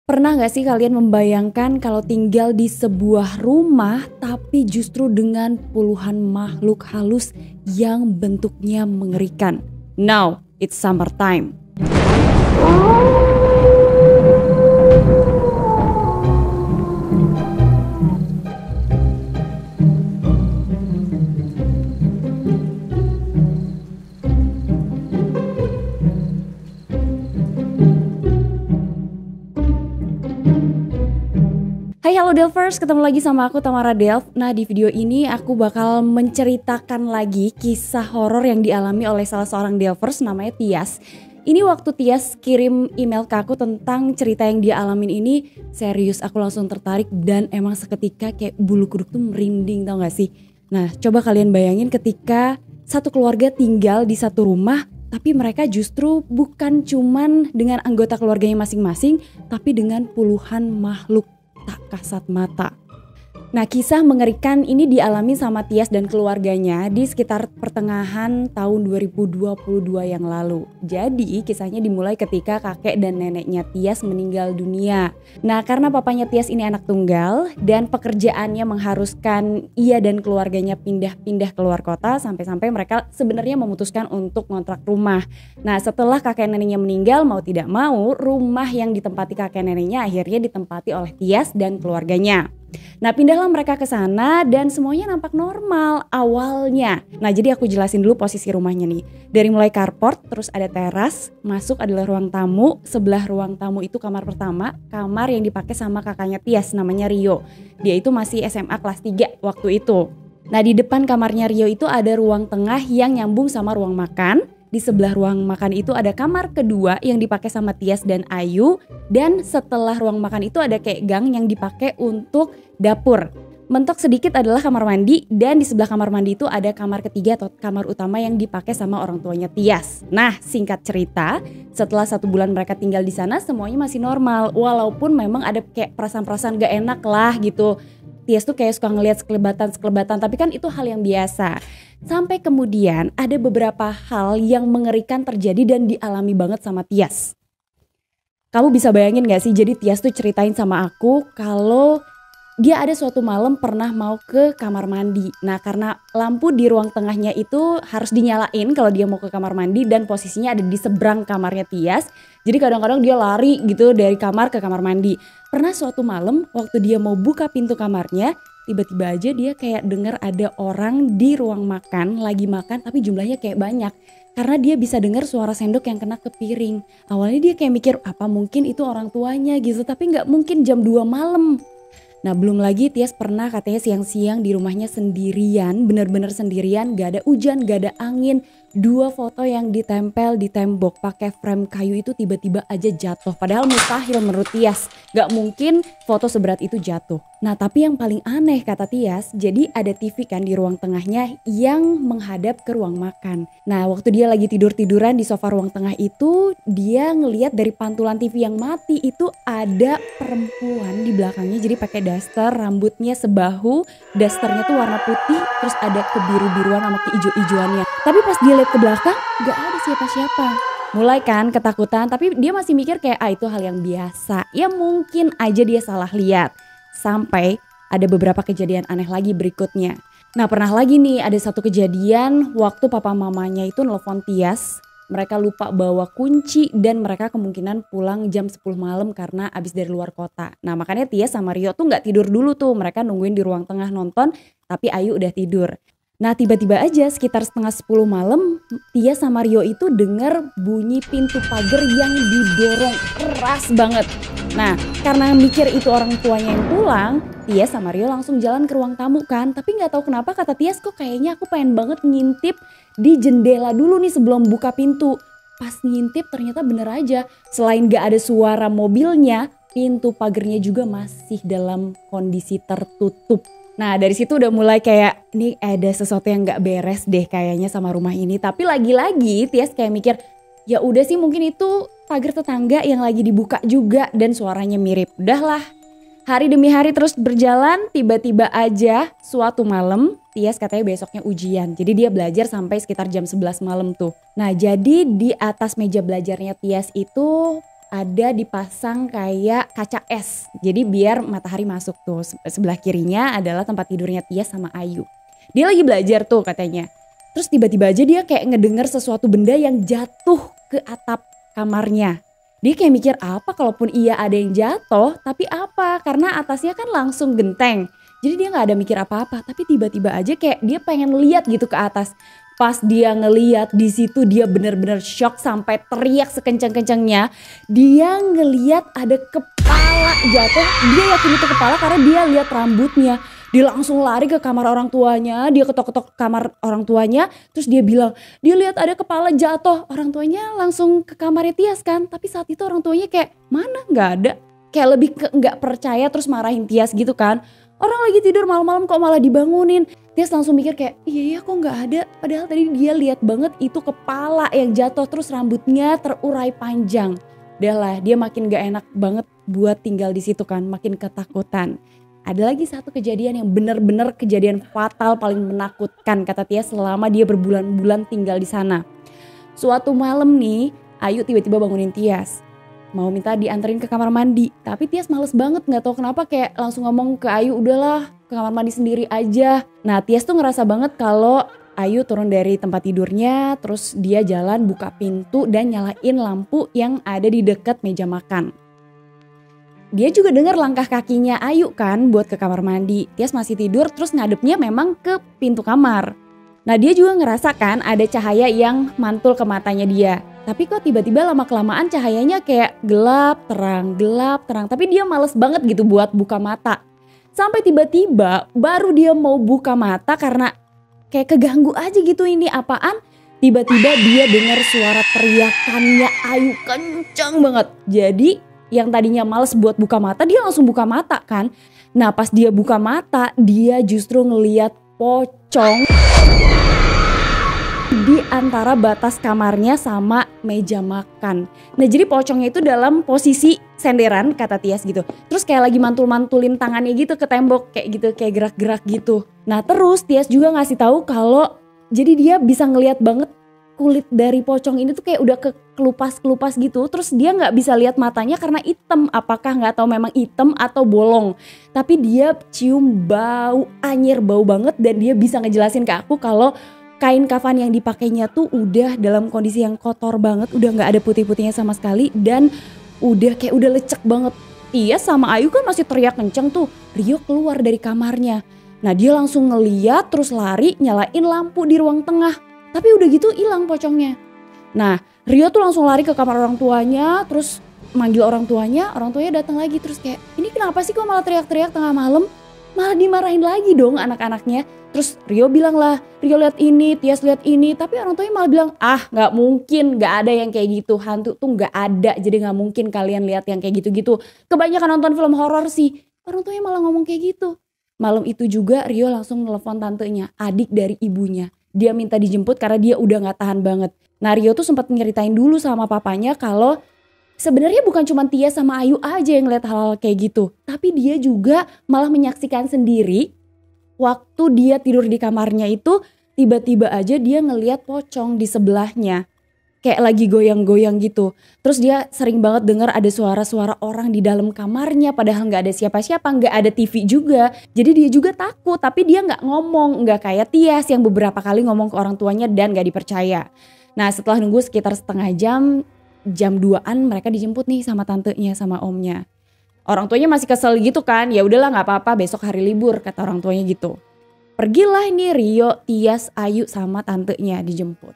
Pernah gak sih kalian membayangkan kalau tinggal di sebuah rumah tapi justru dengan puluhan makhluk halus yang bentuknya mengerikan? Now, it's summertime. Hai halo Delvers, ketemu lagi sama aku Tamara Delv. Nah di video ini aku bakal menceritakan lagi kisah horor yang dialami oleh salah seorang Delvers namanya Tias. Ini waktu Tias kirim email ke aku tentang cerita yang dia alamin ini, serius aku langsung tertarik dan emang seketika kayak bulu kuduk tuh merinding, tau gak sih? Nah coba kalian bayangin ketika satu keluarga tinggal di satu rumah, tapi mereka justru bukan cuman dengan anggota keluarganya masing-masing, tapi dengan puluhan makhluk tak kasat mata. Nah kisah mengerikan ini dialami sama Tias dan keluarganya di sekitar pertengahan tahun 2022 yang lalu. Jadi kisahnya dimulai ketika kakek dan neneknya Tias meninggal dunia. Nah karena papanya Tias ini anak tunggal dan pekerjaannya mengharuskan ia dan keluarganya pindah-pindah keluar kota, sampai-sampai mereka sebenarnya memutuskan untuk ngontrak rumah. Nah setelah kakek neneknya meninggal, mau tidak mau rumah yang ditempati kakek neneknya akhirnya ditempati oleh Tias dan keluarganya. Nah pindahlah mereka ke sana dan semuanya nampak normal awalnya. Nah jadi aku jelasin dulu posisi rumahnya nih. Dari mulai carport, terus ada teras, masuk adalah ruang tamu. Sebelah ruang tamu itu kamar pertama, kamar yang dipakai sama kakaknya Tias namanya Rio. Dia itu masih SMA kelas 3 waktu itu. Nah di depan kamarnya Rio itu ada ruang tengah yang nyambung sama ruang makan. Di sebelah ruang makan itu ada kamar kedua yang dipakai sama Tias dan Ayu. Dan setelah ruang makan itu ada kayak gang yang dipakai untuk dapur. Mentok sedikit adalah kamar mandi, dan di sebelah kamar mandi itu ada kamar ketiga atau kamar utama yang dipakai sama orang tuanya Tias. Nah singkat cerita, setelah 1 bulan mereka tinggal di sana semuanya masih normal. Walaupun memang ada kayak perasaan-perasaan gak enak lah gitu. Tias tuh kayak suka ngelihat sekelebatan, tapi kan itu hal yang biasa. Sampai kemudian ada beberapa hal yang mengerikan terjadi dan dialami banget sama Tias. Kamu bisa bayangin gak sih, jadi Tias tuh ceritain sama aku kalau dia ada suatu malam pernah mau ke kamar mandi. Nah karena lampu di ruang tengahnya itu harus dinyalain kalau dia mau ke kamar mandi dan posisinya ada di seberang kamarnya Tias. Jadi kadang-kadang dia lari gitu dari kamar ke kamar mandi. Pernah suatu malam waktu dia mau buka pintu kamarnya, tiba-tiba aja dia kayak dengar ada orang di ruang makan lagi makan tapi jumlahnya kayak banyak. Karena dia bisa dengar suara sendok yang kena ke piring. Awalnya dia kayak mikir apa mungkin itu orang tuanya gitu, tapi gak mungkin jam 2 malam. Nah belum lagi Tias pernah katanya siang-siang di rumahnya sendirian, bener-bener sendirian, gak ada hujan, gak ada angin. 2 foto yang ditempel di tembok pakai frame kayu itu tiba-tiba aja jatuh. Padahal mustahil menurut Tias, gak mungkin foto seberat itu jatuh. Nah tapi yang paling aneh kata Tias, jadi ada TV kan di ruang tengahnya yang menghadap ke ruang makan. Nah waktu dia lagi tidur-tiduran di sofa ruang tengah itu, dia ngeliat dari pantulan TV yang mati itu ada perempuan di belakangnya, jadi pakai daster, rambutnya sebahu, dasternya tuh warna putih, terus ada kebiru-biruan sama keijo-ijoannya. Tapi pas dia lihat ke belakang gak ada siapa-siapa. Mulai kan ketakutan, tapi dia masih mikir kayak itu hal yang biasa. Ya mungkin aja dia salah lihat. Sampai ada beberapa kejadian aneh lagi berikutnya. Nah pernah lagi nih ada satu kejadian waktu papa mamanya itu nelfon Tias. Mereka lupa bawa kunci dan mereka kemungkinan pulang jam 10 malam karena abis dari luar kota. Nah makanya Tias sama Rio tuh gak tidur dulu tuh. Mereka nungguin di ruang tengah nonton, tapi Ayu udah tidur. Nah tiba-tiba aja sekitar setengah 10 malam Tias sama Rio itu denger bunyi pintu pagar yang didorong keras banget. Nah karena mikir itu orang tuanya yang pulang, Tias sama Rio langsung jalan ke ruang tamu kan. Tapi gak tahu kenapa kata Tias kok kayaknya aku pengen banget ngintip di jendela dulu nih sebelum buka pintu. Pas ngintip ternyata bener aja, selain gak ada suara mobilnya, pintu pagarnya juga masih dalam kondisi tertutup. Nah dari situ udah mulai kayak ini ada sesuatu yang gak beres deh kayaknya sama rumah ini. Tapi lagi-lagi Tias kayak mikir ya udah sih mungkin itu pagar tetangga yang lagi dibuka juga dan suaranya mirip. Udahlah, hari demi hari terus berjalan, tiba-tiba aja suatu malam Tias katanya besoknya ujian. Jadi dia belajar sampai sekitar jam 11 malam tuh. Nah jadi di atas meja belajarnya Tias itu ada dipasang kayak kaca es. Jadi biar matahari masuk tuh. Sebelah kirinya adalah tempat tidurnya Tias sama Ayu. Dia lagi belajar tuh katanya. Terus tiba-tiba aja dia kayak ngedenger sesuatu benda yang jatuh ke atap kamarnya. Dia kayak mikir apa kalaupun iya ada yang jatuh, tapi apa? Karena atasnya kan langsung genteng. Jadi dia gak ada mikir apa-apa, tapi tiba-tiba aja kayak dia pengen lihat gitu ke atas. Pas dia ngeliat di situ dia bener-bener shock sampai teriak sekencang-kencangnya. Dia ngeliat ada kepala jatuh. Dia yakin itu kepala karena dia lihat rambutnya. Dia langsung lari ke kamar orang tuanya. Dia ketok-ketok kamar orang tuanya. Terus dia bilang dia lihat ada kepala jatuh. Orang tuanya langsung ke kamarnya Tias kan. Tapi saat itu orang tuanya kayak mana gak ada. Kayak lebih ke gak percaya terus marahin Tias gitu kan. Orang lagi tidur malam-malam kok malah dibangunin. Tias langsung mikir kayak iya kok gak ada. Padahal tadi dia lihat banget itu kepala yang jatuh terus rambutnya terurai panjang. Udahlah dia makin gak enak banget buat tinggal di situ kan. Makin ketakutan. Ada lagi satu kejadian yang benar-benar kejadian fatal paling menakutkan kata Tias selama dia berbulan-bulan tinggal di sana. Suatu malam nih Ayu tiba-tiba bangunin Tias. Mau minta dianterin ke kamar mandi. Tapi Tias males banget gak tahu kenapa kayak langsung ngomong ke Ayu udahlah ke kamar mandi sendiri aja. Nah Tias tuh ngerasa banget kalau Ayu turun dari tempat tidurnya terus dia jalan buka pintu dan nyalain lampu yang ada di dekat meja makan. Dia juga dengar langkah kakinya Ayu kan buat ke kamar mandi. Tias masih tidur terus ngadepnya memang ke pintu kamar. Nah dia juga ngerasa kan ada cahaya yang mantul ke matanya dia. Tapi kok tiba-tiba lama-kelamaan cahayanya kayak gelap, terang. Tapi dia males banget gitu buat buka mata. Sampai tiba-tiba baru dia mau buka mata karena kayak keganggu aja gitu ini apaan. Tiba-tiba dia dengar suara teriakannya Ayu kenceng banget. Jadi yang tadinya males buat buka mata dia langsung buka mata kan. Nah pas dia buka mata dia justru ngeliat pocong di antara batas kamarnya sama meja makan. Nah jadi pocongnya itu dalam posisi senderan kata Tias gitu. Terus kayak lagi mantul-mantulin tangannya gitu ke tembok kayak gitu kayak gerak-gerak gitu. Nah terus Tias juga ngasih tahu kalau jadi dia bisa ngelihat banget kulit dari pocong ini tuh kayak udah kelupas-kelupas gitu. Terus dia nggak bisa lihat matanya karena hitam. Apakah nggak tahu memang hitam atau bolong. Tapi dia cium bau anyir bau banget dan dia bisa ngejelasin ke aku kalau kain kafan yang dipakainya tuh udah dalam kondisi yang kotor banget, udah gak ada putih-putihnya sama sekali dan udah lecek banget. Tias sama Ayu kan masih teriak kenceng tuh, Rio keluar dari kamarnya. Nah dia langsung ngeliat terus lari nyalain lampu di ruang tengah, tapi udah gitu hilang pocongnya. Nah Rio tuh langsung lari ke kamar orang tuanya terus manggil orang tuanya datang lagi terus kayak ini kenapa sih kok malah teriak-teriak tengah malam? Malah dimarahin lagi dong anak-anaknya. Terus Rio bilang lah, Rio lihat ini, Tias lihat ini. Tapi orang tuanya malah bilang, gak mungkin, gak ada yang kayak gitu. Hantu tuh gak ada, jadi gak mungkin kalian lihat yang kayak gitu-gitu. Kebanyakan nonton film horor sih. Orang tuanya malah ngomong kayak gitu. Malam itu juga Rio langsung nelfon tantenya, adik dari ibunya. Dia minta dijemput karena dia udah gak tahan banget. Nah Rio tuh sempat nyeritain dulu sama papanya kalau sebenarnya bukan cuma Tias sama Ayu aja yang ngeliat hal-hal kayak gitu. Tapi dia juga malah menyaksikan sendiri waktu dia tidur di kamarnya itu tiba-tiba aja dia ngeliat pocong di sebelahnya. Kayak lagi goyang-goyang gitu. Terus dia sering banget dengar ada suara-suara orang di dalam kamarnya padahal gak ada siapa-siapa, gak ada TV juga. Jadi dia juga takut tapi dia gak ngomong. Gak kayak Tias yang beberapa kali ngomong ke orang tuanya dan gak dipercaya. Nah setelah nunggu sekitar setengah jam 2-an mereka dijemput nih sama tantenya sama omnya. Orang tuanya masih kesel gitu kan, ya udahlah nggak apa-apa besok hari libur kata orang tuanya gitu. Pergilah nih Rio, Tias, Ayu sama tantenya dijemput.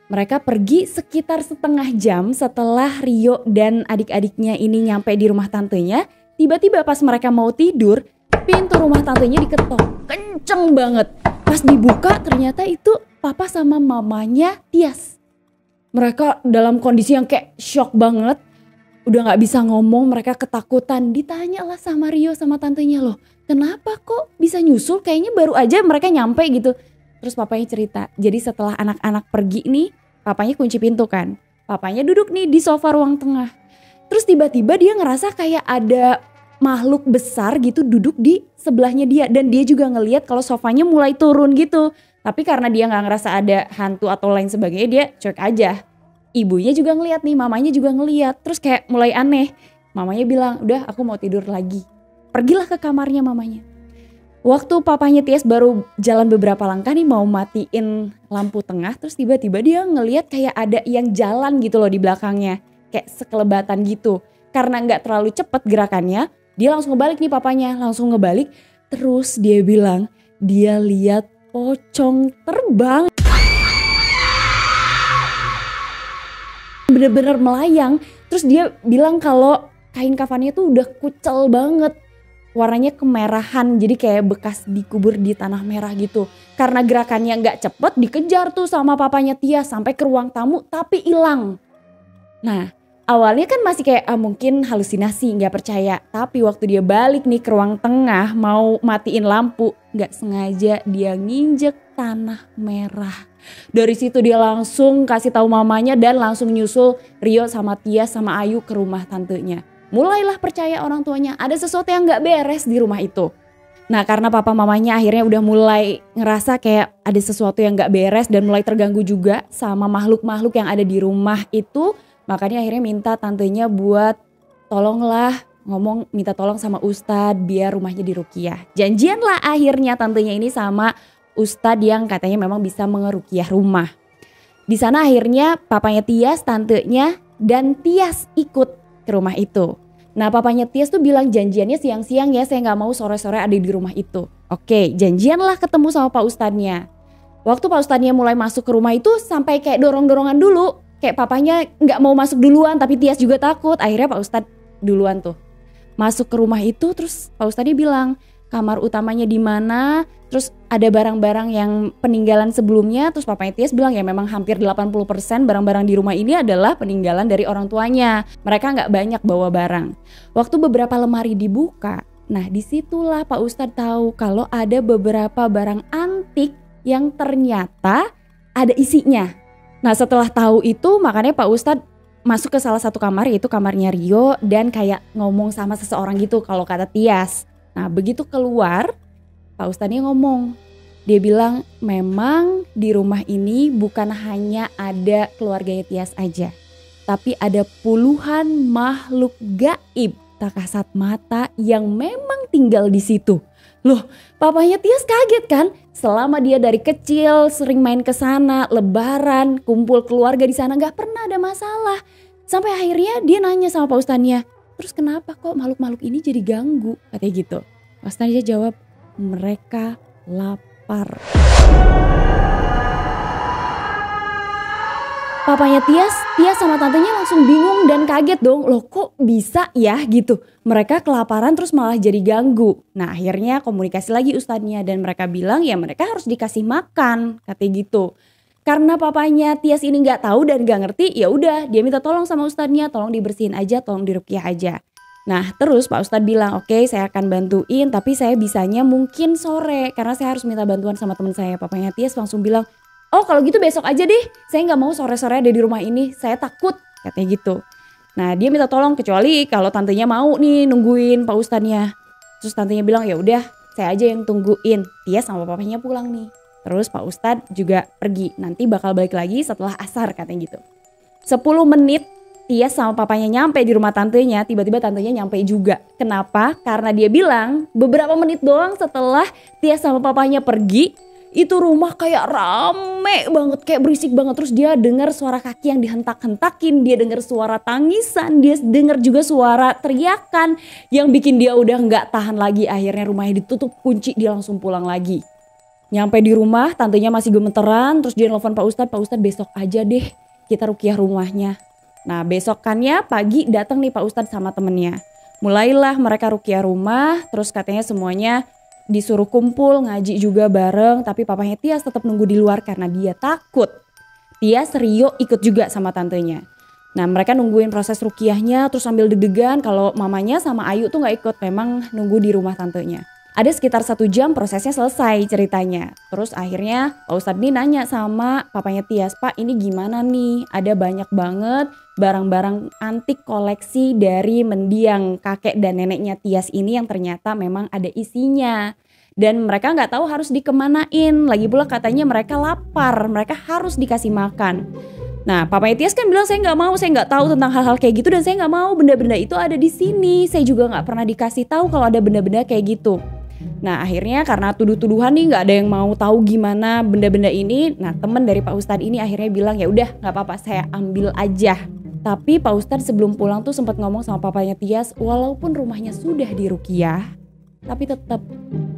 Mereka pergi sekitar setengah jam setelah Rio dan adik-adiknya ini nyampe di rumah tantenya. Tiba-tiba pas mereka mau tidur, pintu rumah tantenya diketok, kenceng banget. Pas dibuka ternyata itu papa sama mamanya Tias. Mereka dalam kondisi yang kayak shock banget. Udah gak bisa ngomong, mereka ketakutan. Ditanya lah sama Rio sama tantenya loh. Kenapa kok bisa nyusul? Kayaknya baru aja mereka nyampe gitu. Terus papanya cerita. Jadi setelah anak-anak pergi nih, papanya kunci pintu kan. Papanya duduk nih di sofa ruang tengah. Terus tiba-tiba dia ngerasa kayak ada makhluk besar gitu duduk di sebelahnya dia. Dan dia juga ngeliat kalau sofanya mulai turun gitu. Tapi karena dia gak ngerasa ada hantu atau lain sebagainya dia cuek aja. Ibunya juga ngeliat nih, mamanya juga ngeliat. Terus kayak mulai aneh. Mamanya bilang, udah aku mau tidur lagi. Pergilah ke kamarnya mamanya. Waktu papanya Tias baru jalan beberapa langkah nih mau matiin lampu tengah. Terus tiba-tiba dia ngeliat kayak ada yang jalan gitu loh di belakangnya. Kayak sekelebatan gitu. Karena gak terlalu cepet gerakannya, dia langsung ngebalik nih papanya. Langsung ngebalik. Terus dia bilang, dia lihat pocong terbang. Bener-bener melayang. Terus dia bilang kalau kain kafannya tuh udah kucel banget. Warnanya kemerahan, jadi kayak bekas dikubur di tanah merah gitu. Karena gerakannya gak cepet, dikejar tuh sama papanya Tias sampai ke ruang tamu tapi hilang. Nah awalnya kan masih kayak mungkin halusinasi, gak percaya. Tapi waktu dia balik nih ke ruang tengah mau matiin lampu, gak sengaja dia nginjek tanah merah. Dari situ dia langsung kasih tahu mamanya dan langsung nyusul Rio sama Tias sama Ayu ke rumah tantenya. Mulailah percaya orang tuanya ada sesuatu yang gak beres di rumah itu. Nah karena papa mamanya akhirnya udah mulai ngerasa kayak ada sesuatu yang gak beres dan mulai terganggu juga sama makhluk-makhluk yang ada di rumah itu. Makanya akhirnya minta tantenya buat tolonglah minta tolong sama Ustadz biar rumahnya diruqyah. Janjian lah akhirnya tantenya ini sama Ustadz yang katanya memang bisa mengeruqyah rumah. Di sana akhirnya papanya Tias, tantenya dan Tias ikut ke rumah itu. Nah papanya Tias tuh bilang janjiannya siang-siang ya, saya gak mau sore-sore ada di rumah itu. Oke, janjian lah ketemu sama Pak Ustadznya. Waktu Pak Ustadznya mulai masuk ke rumah itu sampai kayak dorong-dorongan dulu. Kayak papanya gak mau masuk duluan tapi Tias juga takut. Akhirnya Pak Ustadz duluan tuh masuk ke rumah itu. Terus Pak Ustadznya bilang kamar utamanya di mana, terus ada barang-barang yang peninggalan sebelumnya. Terus papanya Tias bilang ya memang hampir 80% barang-barang di rumah ini adalah peninggalan dari orang tuanya. Mereka gak banyak bawa barang. Waktu beberapa lemari dibuka, nah disitulah Pak Ustadz tahu kalau ada beberapa barang antik yang ternyata ada isinya. Nah setelah tahu itu makanya Pak Ustadz masuk ke salah satu kamar, yaitu kamarnya Rio, dan kayak ngomong sama seseorang gitu kalau kata Tias. Nah begitu keluar Pak Ustadznya ngomong, dia bilang memang di rumah ini bukan hanya ada keluarganya Tias aja, tapi ada puluhan makhluk gaib tak kasat mata yang memang tinggal di situ. Loh, papanya Tias kaget kan? Selama dia dari kecil sering main ke sana, lebaran, kumpul keluarga di sana, gak pernah ada masalah. Sampai akhirnya dia nanya sama Pak Ustadznya, terus kenapa kok makhluk-makhluk ini jadi ganggu? Katanya gitu. Pak Ustadznya jawab, mereka lapar. Papanya Tias sama tantenya langsung bingung dan kaget dong. Loh kok bisa ya gitu. Mereka kelaparan terus malah jadi ganggu. Nah akhirnya komunikasi lagi ustadznya dan mereka bilang ya mereka harus dikasih makan. Katanya gitu. Karena papanya Tias ini gak tahu dan gak ngerti, ya udah dia minta tolong sama ustadznya. Tolong dibersihin aja, tolong diruqyah aja. Nah terus Pak Ustadz bilang oke, saya akan bantuin tapi saya bisanya mungkin sore. Karena saya harus minta bantuan sama teman saya. Papanya Tias langsung bilang, oh kalau gitu besok aja deh, saya gak mau sore-sore ada di rumah ini, saya takut, katanya gitu. Nah dia minta tolong kecuali kalau tantenya mau nih nungguin Pak Ustadznya. Terus tantenya bilang ya udah saya aja yang tungguin, Tias sama papanya pulang nih. Terus Pak Ustadz juga pergi, nanti bakal balik lagi setelah asar katanya gitu. 10 menit Tias sama papanya nyampe di rumah tantenya, tiba-tiba tantenya nyampe juga. Kenapa? Karena dia bilang beberapa menit doang setelah Tias sama papanya pergi, itu rumah kayak rame banget, kayak berisik banget. Terus dia dengar suara kaki yang dihentak-hentakin, dia dengar suara tangisan, dia dengar juga suara teriakan yang bikin dia udah gak tahan lagi. Akhirnya rumahnya ditutup kunci, dia langsung pulang lagi. Nyampe di rumah tantenya masih gemeteran, terus dia nelfon Pak Ustadz besok aja deh kita ruqyah rumahnya. Nah besokannya pagi datang nih Pak Ustadz sama temennya. Mulailah mereka ruqyah rumah, terus katanya semuanya disuruh kumpul ngaji juga bareng, tapi papanya Tias tetap nunggu di luar karena dia takut. Tias, Rio ikut juga sama tantenya. Nah mereka nungguin proses ruqyahnya terus sambil deg-degan. Kalau mamanya sama Ayu tuh gak ikut, memang nunggu di rumah tantenya. Ada sekitar 1 jam prosesnya selesai ceritanya. Terus akhirnya Pak Ustadz nih nanya sama papanya Tias, Pak ini gimana nih? Ada banyak banget barang-barang antik koleksi dari mendiang kakek dan neneknya Tias ini yang ternyata memang ada isinya. Dan mereka nggak tahu harus dikemanain. Lagi pula katanya mereka lapar, mereka harus dikasih makan. Nah, papanya Tias kan bilang saya nggak tahu tentang hal-hal kayak gitu dan saya nggak mau benda-benda itu ada di sini. Saya juga nggak pernah dikasih tahu kalau ada benda-benda kayak gitu. Nah, akhirnya karena tuduh-tuduhan nih nggak ada yang mau tahu gimana benda-benda ini. Nah, teman dari Pak Ustadz ini akhirnya bilang ya udah nggak apa-apa saya ambil aja. Tapi Pak Ustadz sebelum pulang tuh sempat ngomong sama papanya Tias, walaupun rumahnya sudah diruqyah, tapi tetap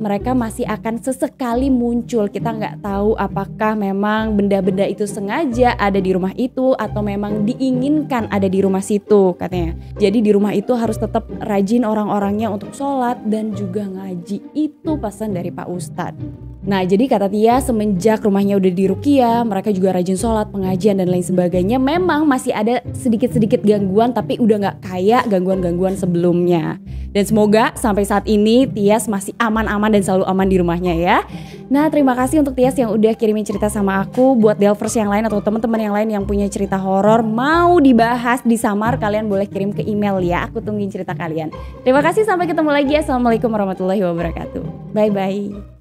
mereka masih akan sesekali muncul. Kita nggak tahu apakah memang benda-benda itu sengaja ada di rumah itu atau memang diinginkan ada di rumah situ katanya. Jadi di rumah itu harus tetap rajin orang-orangnya untuk sholat dan juga ngaji. Itu pesan dari Pak Ustadz. Nah, jadi kata Tia semenjak rumahnya udah diruqyah, mereka juga rajin sholat, pengajian dan lain sebagainya. Memang masih ada sedikit-sedikit gangguan tapi udah gak kayak gangguan-gangguan sebelumnya. Dan semoga sampai saat ini Tias masih aman-aman dan selalu aman di rumahnya ya. Nah, terima kasih untuk Tias yang udah kirimin cerita sama aku. Buat Delvers yang lain atau teman-teman yang lain yang punya cerita horor mau dibahas di Samar, kalian boleh kirim ke email ya. Aku tungguin cerita kalian. Terima kasih, sampai ketemu lagi. Assalamualaikum warahmatullahi wabarakatuh. Bye-bye.